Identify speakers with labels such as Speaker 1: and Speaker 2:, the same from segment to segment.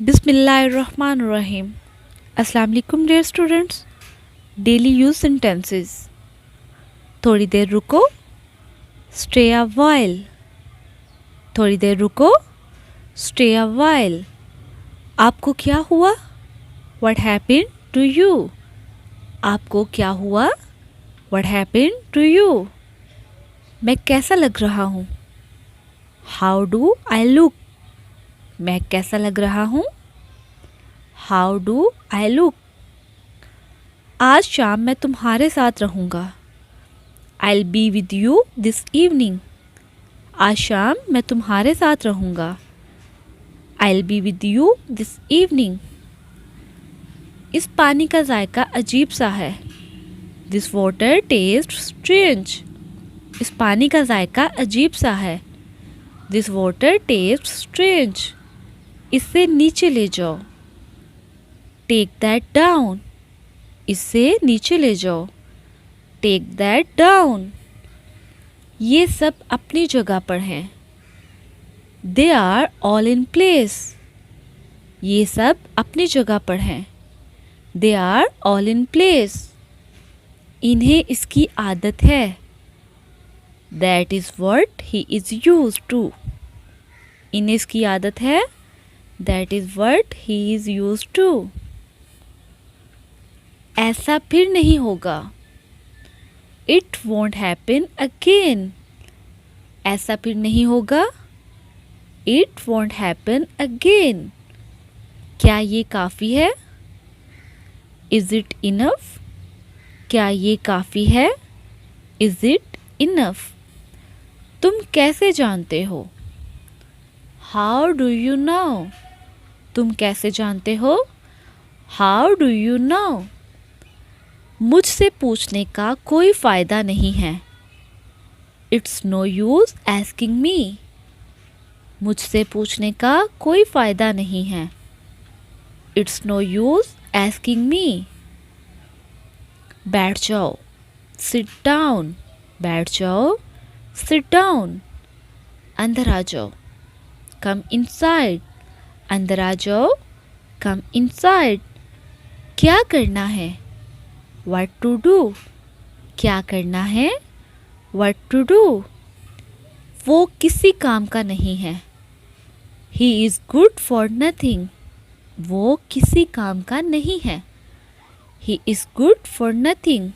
Speaker 1: बिस्मिल्लाहिर्रहमानिर्रहीम। अस्सलाम वालेकुम dear students. Daily use sentences. थोड़ी देर रुको, स्टे अ व्हाइल। थोड़ी देर रुको, स्टे अ व्हाइल। आपको क्या हुआ? What happened to you? आपको क्या हुआ? What happened to you? मैं कैसा लग रहा हूँ? How do I look? मैं कैसा लग रहा हूँ? How do I look? आज शाम मैं तुम्हारे साथ रहूँगा। I'll be with you this evening. आज शाम मैं तुम्हारे साथ रहूँगा। I'll be with you this evening. इस पानी का जायका अजीब सा है। This water tastes strange. इस पानी का जायका अजीब सा है। This water tastes strange. इससे नीचे ले जाओ। Take that down. इससे नीचे ले जाओ। Take that down. ये सब अपनी जगह पर हैं। They are all in place. ये सब अपनी जगह पर हैं। They are all in place. इन्हें इसकी आदत है। That is what he is used to. इन्हें इसकी आदत है। That is what he is used to. ऐसा फिर नहीं होगा। It won't happen again. ऐसा फिर नहीं होगा। It won't happen again. क्या ये काफ़ी है? Is it enough? क्या ये काफ़ी है? Is it enough? तुम कैसे जानते हो? How do you know? तुम कैसे जानते हो? How do you know? मुझसे पूछने का कोई फ़ायदा नहीं है। It's no use asking me. मुझसे पूछने का कोई फ़ायदा नहीं है। It's no use asking me. बैठ जाओ। Sit down. बैठ जाओ। Sit down. अंदर आ जाओ। Come inside. अंदर आ जाओ। Come inside. क्या करना है? What to do? क्या करना है? What to do? वो किसी काम का नहीं है। He is good for nothing. वो किसी काम का नहीं है। He is good for nothing.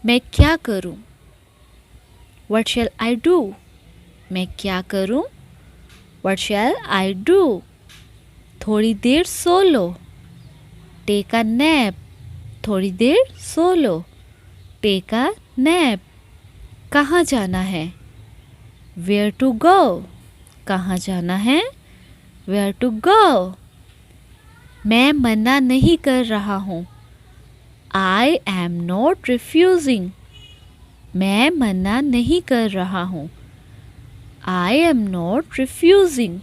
Speaker 1: मैं क्या करूं? What shall I do? मैं क्या करूं? What shall I do? थोड़ी देर सो लो। Take a nap. थोड़ी देर सो लो। Take a nap. कहाँ जाना है? Where to go? कहाँ जाना है? Where to go? मैं मना नहीं कर रहा हूँ। I am not refusing. मैं मना नहीं कर रहा हूँ। I am not refusing.